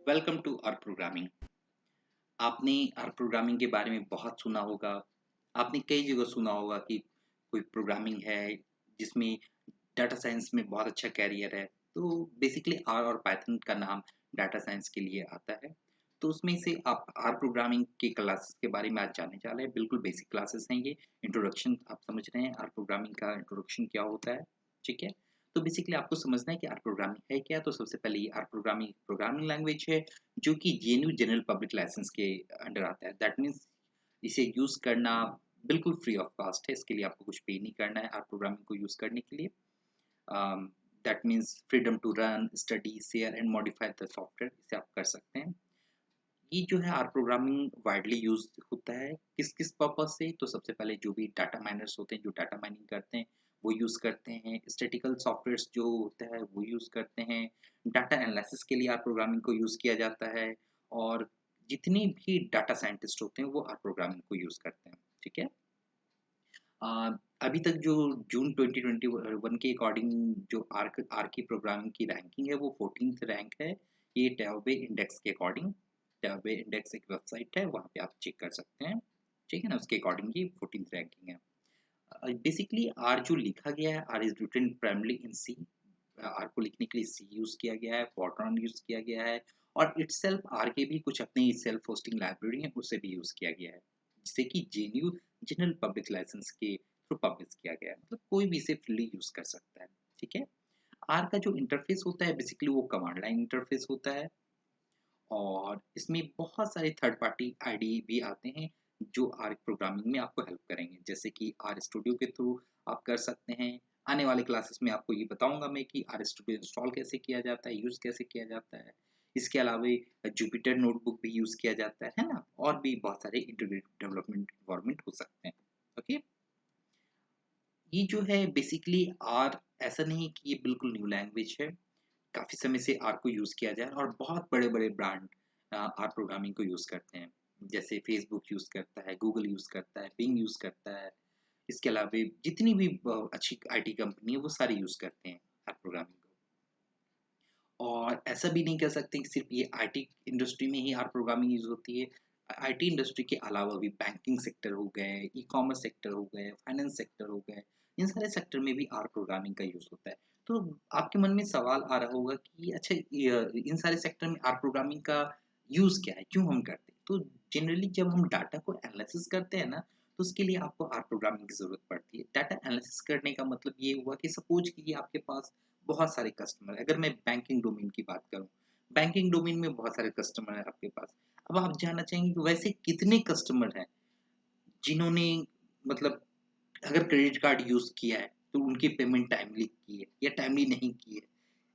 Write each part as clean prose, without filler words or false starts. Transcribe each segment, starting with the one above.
Welcome to R programming. आपने R programming के बारे में बहुत सुना होगा। आपने कई जगह सुना होगा कि कोई प्रोग्रामिंग है जिसमें डाटा साइंस में बहुत अच्छा कैरियर है। तो बेसिकली आर और पाइथन का नाम डाटा साइंस के लिए आता है। तो उसमें से आप आर प्रोग्रामिंग की क्लासेस के बारे में आज जानने जा रहे हैं। बिल्कुल बेसिक क्लासेस हैं ये। इंट्रोडक्शन आप समझ रहे हैं आर प्रोग्रामिंग का इंट्रोडक्शन क्या होता है, ठीक है? तो बेसिकली आपको समझना है कि आर प्रोग्रामिंग है क्या। तो सबसे पहले ये आर प्रोग्रामिंग प्रोग्रामिंग लैंग्वेज है जो कि जेएनयू जनरल पब्लिक लाइसेंस के अंडर आता है। दैट मीन्स इसे यूज़ करना बिल्कुल फ्री ऑफ कॉस्ट है। इसके लिए आपको कुछ पे नहीं करना है आर प्रोग्रामिंग को यूज़ करने के लिए। That means freedom to run, study, share and modify the software, इसे आप कर सकते हैं। ये जो है आर प्रोग्रामिंग वाइडली यूज़ होता है किस-किस पर्पज़ से। तो सबसे पहले जो भी डाटा माइनर्स होते हैं, जो डाटा माइनिंग करते हैं, वो यूज़ करते हैं। स्टैटिकल सॉफ्टवेयर्स जो होता है, वो यूज़ करते हैं। डाटा एनालिसिस के लिए आर प्रोग्रामिंग को यूज़ किया जाता है और जितने भी डाटा साइंटिस्ट होते हैं, वो आर प्रोग्रामिंग को यूज़ करते हैं, ठीक है? अ, अभी तक जो जून 2021 के अकॉर्डिंग जो आर की प्रोग्रामिंग की रैंकिंग है वो 14th रैंक है। ये टैओबे इंडेक्स के अकॉर्डिंग। टैओबे इंडेक्स एक वेबसाइट है, वहाँ पे आप चेक कर सकते हैं। ठीक है ना? उसके अकॉर्डिंग ये 14th रैंकिंग है। बेसिकली आर जो लिखा गया है, R is written primarily in C. R को लिखने के लिए सी यूज़ किया गया है, फोरट्रॉन यूज़ किया गया है और इटसेल्फ आर के भी कुछ अपनी सेल्फ होस्टिंग लाइब्रेरी है, उसे भी यूज़ किया गया है। जिसे कि जेएनयू जनरल पब्लिक लाइसेंस के थ्रू पब्लिश किया गया है। मतलब कोई भी इसे फ्रीली यूज़ कर सकता है, ठीक है? आर का जो इंटरफ़ेस होता है बेसिकली वो कमांड लाइन इंटरफ़ेस होता है और इसमें बहुत सारे थर्ड पार्टी आईडी भी आते हैं जो आर प्रोग्रामिंग में आपको हेल्प करेंगे। जैसे कि आर स्टूडियो के थ्रू आप कर सकते हैं। आने वाले क्लासेस में आपको ये बताऊँगा मैं कि आर स्टूडियो इंस्टॉल कैसे किया जाता है, यूज़ कैसे किया जाता है। इसके अलावा जुपिटर नोटबुक भी यूज़ किया जाता है ना? और भी बहुत सारे इंटीग्रेटेड डेवलपमेंट एनवायरनमेंट हो सकते हैं। ओके? ये जो है बेसिकली आर ऐसा नहीं है कि ये बिल्कुल न्यू लैंग्वेज है। काफ़ी समय से आर को यूज़ किया जाए और बहुत बड़े-बड़े ब्रांड आर प्रोग्रामिंग को यूज़ करते हैं। जैसे फ़ेसबुक यूज़ करता है, गूगल यूज़ करता है, बिंग यूज़ करता है। इसके अलावा जितनी भी अच्छी आईटी कंपनी है, वो सारे यूज़ करते हैं आर प्रोग्रामिंग को। और ऐसा भी नहीं कह सकते कि सिर्फ़ ये आईटी इंडस्ट्री में ही आर प्रोग्रामिंग यूज़ होती है। आईटी इंडस्ट्री के अलावा भी बैंकिंग सेक्टर हो गए, ई-कॉमर्स सेक्टर हो गए, फाइनेंस सेक्टर हो गए, इन सारे सेक्टर में भी आर प्रोग्रामिंग का यूज़ होता है। तो आपके मन में सवाल आ रहा होगा कि अच्छा इन सारे सेक्टर में आर प्रोग्रामिंग का यूज़ क्या है? क्यों हम करते हैं? तो जनरली जब हम डाटा को एनालिसिस करते हैं ना, तो उसके लिए आपको आर प्रोग्रामिंग की ज़रूरत पड़ती है। डाटा एनालिसिस करने का मतलब ये हुआ कि सपोज़ कीजिए आपके पास बहुत सारे कस्टमर हैं। अगर मैं बैंकिंग डोमेन की बात करूँ, बैंकिंग डोमेन में बहुत सारे कस्टमर हैं आपके पास। अब आप जानना चाहेंगे कि वैसे कितने कस्टमर हैं जिन्होंने मतलब अगर क्रेडिट कार्ड यूज़ किया है, तो उनकी पेमेंट टाइमली की है या टाइमली नहीं की है।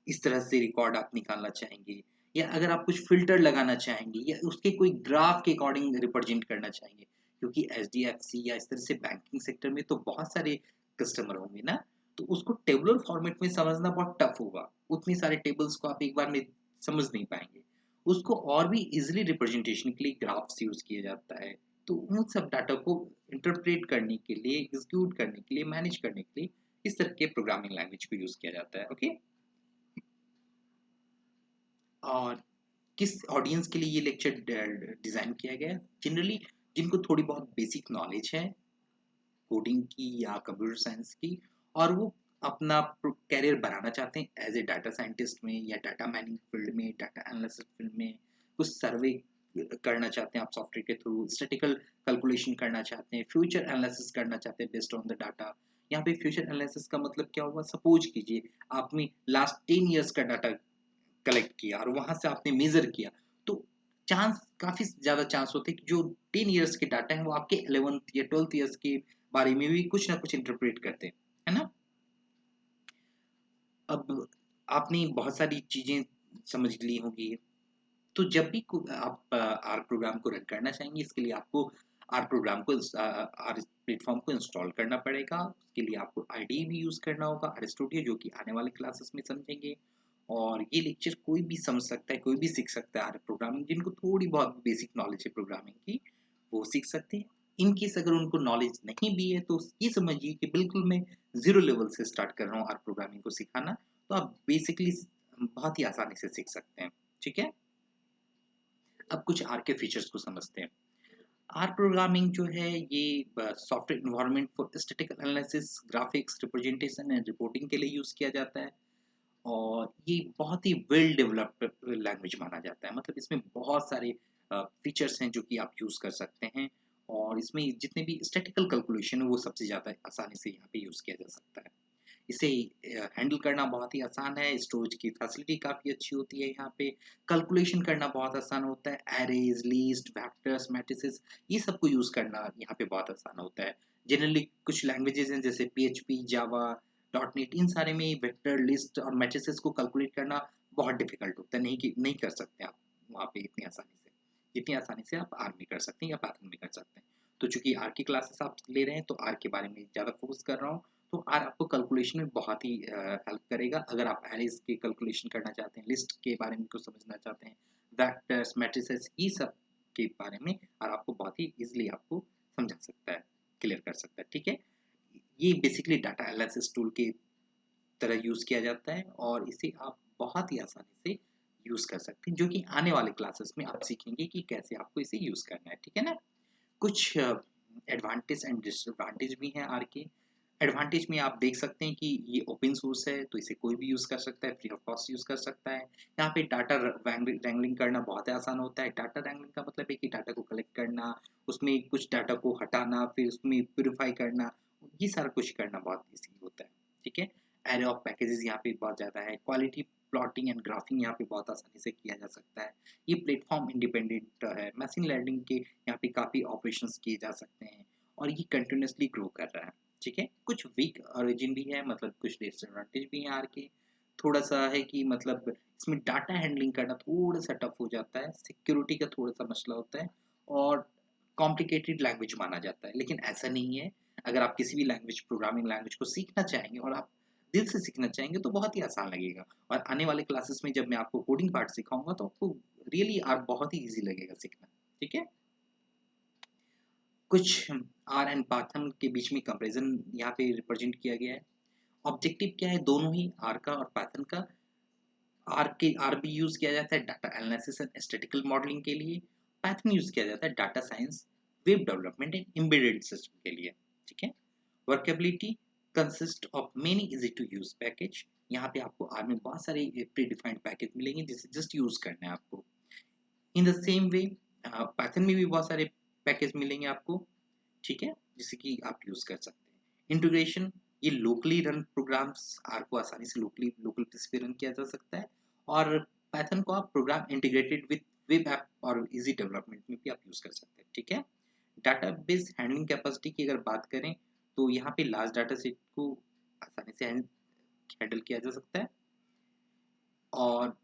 इस तरह से रिकॉर्ड आप निकालना चाहेंगे या अगर आप कुछ फ़िल्टर लगाना चाहेंगे या उसके कोई ग्राफ के अकॉर्डिंग रिप्रेज़ेंट करना चाहेंगे, क्योंकि एचडीएफसी या इस तरह से बैंकिंग सेक्टर में तो बहुत सारे कस्टमर होंगे ना, तो उसको टेबुलर फॉर्मेट में समझना बहुत टफ़ होगा। उतने सारे टेबल्स को आप एक बार में समझ नहीं पाएँगे। उसको और भी ईज़िली रिप्रेज़ेंटेशन के लिए ग्राफ्स यूज़ किया जाता है। तो उन सब डाटा को इंटरप्रेट करने के लिए, एग्ज़ीक्यूट करने के लिए, मैनेज करने के लिए इस तरह के प्रोग्रामिंग लैंग्वेज को यूज़ किया जाता है। ओके? और किस ऑडियंस के लिए ये लेक्चर डिज़ाइन किया गया है? जनरली जिनको थोड़ी बहुत बेसिक नॉलेज है कोडिंग की या कंप्यूटर साइंस की और वो अपना करियर बनाना चाहते हैं एज ए डाटा साइंटिस्ट में या डाटा माइनिंग फील्ड में, डाटा एनालिसिस फील्ड में, कुछ सर्वे करना चाहते हैं आप सॉफ्टवेयर के थ्रू, स्टैटिकल कैलकुलेशन करना चाहते हैं, फ्यूचर एनालिसिस करना चाहते हैं बेस्ड ऑन द डाटा। यहाँ पे फ्यूचर एनालिसिस का मतलब क्या हुआ? सपोज कीजिए आपने लास्ट 10 इयर्स का डाटा कलेक्ट किया और वहाँ से आपने मेज़र किया, तो चांस काफ़ी ज़्यादा चांस होते हैं कि जो 10 इयर्स के डाटा हैं, वो आपके 11th या 12th इयर्स के बारे में भी कुछ ना कुछ इंटरप्रेट करते हैं, है ना? अब आपने बहुत सारी चीज़ें समझ ली होंगी, तो जब भी आप आर प्रोग्राम को रन करना चाहेंगे, इसके लिए आपको आर प्लेटफ़ॉर्म को इंस्टॉल करना पड़ेगा। उसके लिए आपको आईडीई भी यूज़ करना होगा, आर स्टूडियो जो कि आने वाले क्लासेस में समझेंगे। और ये लेक्चर कोई भी समझ सकता है, कोई भी सीख सकता है आर प्रोग्रामिंग जिनको थोड़ी बहुत बेसिक नॉलेज है प्रोग्रामिंग की, वो सीख सकते हैं। इन केस अगर उनको नॉलेज नहीं भी है, तो ये समझिए कि बिल्कुल मैं ज़ीरो लेवल से स्टार्ट कर रहा हूँ आर प्रोग्रामिंग को सिखाना, तो आप बेसिकली बहुत ही आसानी से सीख सकते हैं। ठीक है? अब कुछ आर के फीचर्स को समझते हैं। आर प्रोग्रामिंग जो है ये software environment for statistical analysis, graphics, representation and reporting के लिए यूज़ किया जाता है। और ये बहुत ही वेल डेवलप्ड लैंग्वेज माना जाता है। मतलब इसमें बहुत सारे फीचर्स हैं जो कि आप यूज़ कर सकते हैं, और इसमें जितने भी स्टैटिकल कैलकुलेशन है वो सबसे ज़्यादा आसानी से यहाँ पे यूज़ किया जा सकता है। इसे हैंडल करना बहुत ही आसान है, स्टोरेज की फैसिलिटी काफ़ी अच्छी होती है यहाँ पे, कैलकुलेशन करना बहुत आसान होता है, एरेज़, लिस्ट, वेक्टर्स, मैट्रिसेस ये सब को यूज़ करना यहाँ पे बहुत आसान होता है। जनरली कुछ लैंग्वेजेज़ हैं जैसे पीएचपी, जावा, डॉट नेट, इन सारे में वेक्टर, लिस्ट और मैट्रिसेस को कैलकुलेट करना बहुत डिफ़िकल्ट होता है, नहीं कर सकते आप वहाँ पे इतनी आसानी से। जितनी आसानी से आप आर में कर सकते हैं या पाइथन में कर सकते हैं। तो चूँकि आर की क्लासेस आप ले रहे हैं तो आर के बारे में ज़्यादा फ़ोकस कर रहा हूँ। तो आर आपको कैलकुलेशन में बहुत ही हेल्प करेगा। अगर आप एरेज़ की कैलकुलेशन करना चाहते हैं, लिस्ट के बारे में कुछ समझना चाहते हैं, वेक्टर्स, मैट्रिसेस ये सब के बारे में आर आपको बहुत ही ईज़िली आपको समझा सकता है, क्लियर कर सकता है, ठीक है? ये बेसिकली डाटा एनालिसिस टूल के तरह यूज़ किया जाता है, और इसे आप बहुत ही आसानी से यूज़ कर सकते हैं, जो कि आने वाले क्लासेस में आप सीखेंगे कि कैसे आपको इसे यूज़ करना है, ठीक है ना? कुछ एडवांटेज एंड डिसएडवांटेज भी हैं आर के। एडवांटेज में आप देख सकते हैं कि ये ओपन सोर्स है, तो इसे कोई भी यूज़ कर सकता है, फ्री ऑफ कॉस्ट यूज़ कर सकता है। यहाँ पे डाटा रैंगलिंग करना बहुत आसान होता है। डाटा रैंगलिंग का मतलब है कि डाटा को कलेक्ट करना, उसमें कुछ डाटा को हटाना, फिर उसमें प्यूरिफाई करना, ये सारा कुछ करना बहुत ईज़ी होता है, ठीक है? एरे ऑफ पैकेजेज़ यहाँ पे बहुत ज़्यादा है। क्वालिटी प्लॉटिंग एंड ग्राफिंग यहाँ पे बहुत आसानी से किया जा सकता है। ये प्लेटफ़ॉर्म इंडिपेंडेंट है। मशीन लर्निंग के यहाँ पे काफ़ी ऑपरेशंस किए जा सकते हैं, और ये कंटिन्यूअसली ग्रो कर रहा है, ठीक है? कुछ वीक ओरिजिन भी है, मतलब कुछ डिसएडवांटेज भी हैं आर के। थोड़ा-सा है कि मतलब इसमें डाटा हैंडलिंग करना थोड़ा-सा टफ हो जाता है, सिक्योरिटी का थोड़ा-सा मसला होता है, और कॉम्प्लिकेटेड लैंग्वेज माना जाता है। लेकिन ऐसा नहीं है, अगर आप किसी भी लैंग्वेज, प्रोग्रामिंग लैंग्वेज को सीखना चाहेंगे और आप दिल से सीखना चाहेंगे तो बहुत ही आसान लगेगा। और आने वाले क्लासेस में जब मैं आपको कोडिंग पार्ट सिखाऊँगा तो आपको रियली आर बहुत ही ईज़ी लगेगा सीखना, ठीक है? कुछ आर एंड पाइथन के बीच में कंपैरिज़न यहाँ पे रिप्रेजेंट किया गया है। ऑब्जेक्टिव क्या है दोनों ही आर का और पाइथन का? आर भी यूज़ किया जाता है data analysis and statistical modelling के लिए। पाइथन यूज़ किया जाता है data science, web development and embedded system के लिए, ठीक है? Workability consist of many easy to use package. यहाँ पे आपको आर में बहुत सारे प्री डिफाइंड पैकेज मिलेंगे जिसे जस्ट यूज़ करना है आपको। In the same way Python में भी बहुत सारे पैकेज मिलेंगे आपको, ठीक है? जिसे कि आप यूज़ कर सकते हैं। इंटीग्रेशन, ये लोकली रन प्रोग्राम्स आर को आसानी से लोकल पीसी पे रन किया जा सकता है, और पाइथन को आप program integrated with web app और इजी डेवलपमेंट में भी आप यूज़ कर सकते हैं, ठीक है? डाटाबेस हैंडलिंग कैपेसिटी की अगर बात करें, तो यहाँ पे लार्ज डाटा सेट को आसानी से हैंडल किया जा सकता है, और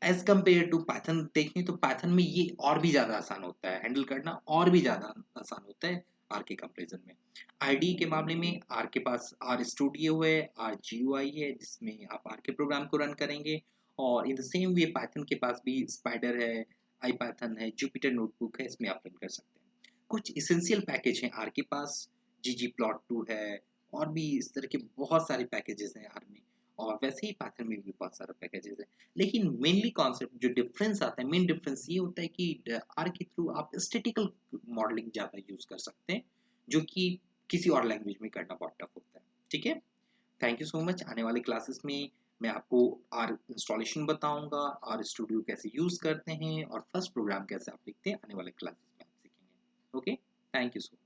एज़ कम्पेयर टू पाइथन देखें तो पाइथन में ये और भी ज़्यादा आसान होता है, हैंडल करना और भी ज़्यादा आसान होता है आर के कंपैरिज़न में। आईडीई के मामले में आर के पास आर स्टूडियो है, आर जीयूआई है जिसमें आप आर के प्रोग्राम को रन करेंगे, और in the same way Python के पास भी स्पाइडर है, आईपाइथन है, जुपिटर नोटबुक है, इसमें आप रन कर सकते हैं। कुछ एसेंशियल पैकेज हैं आर के पास, ggplot2 है, और भी इस तरह के बहुत सारे पैकेजेज़ हैं आर में, और वैसे ही पाइथन में भी बहुत सारे पैकेजेज़ हैं। लेकिन मेनली कॉन्सेप्ट जो डिफरेंस आता है, मेन डिफरेंस ये होता है कि आर के थ्रू आप स्टैटिकल मॉडलिंग ज़्यादा यूज़ कर सकते हैं, जो कि किसी और लैंग्वेज में करना बहुत टफ होता है, ठीक है? Thank you so much. आने वाले क्लासेस में मैं आपको आर इंस्टॉलेशन बताऊंगा, आर स्टूडियो कैसे यूज़ करते हैं, और फर्स्ट प्रोग्राम कैसे आप लिखते हैं, आने वाले क्लासेस में आप सीखेंगे। Okay, thank you so much.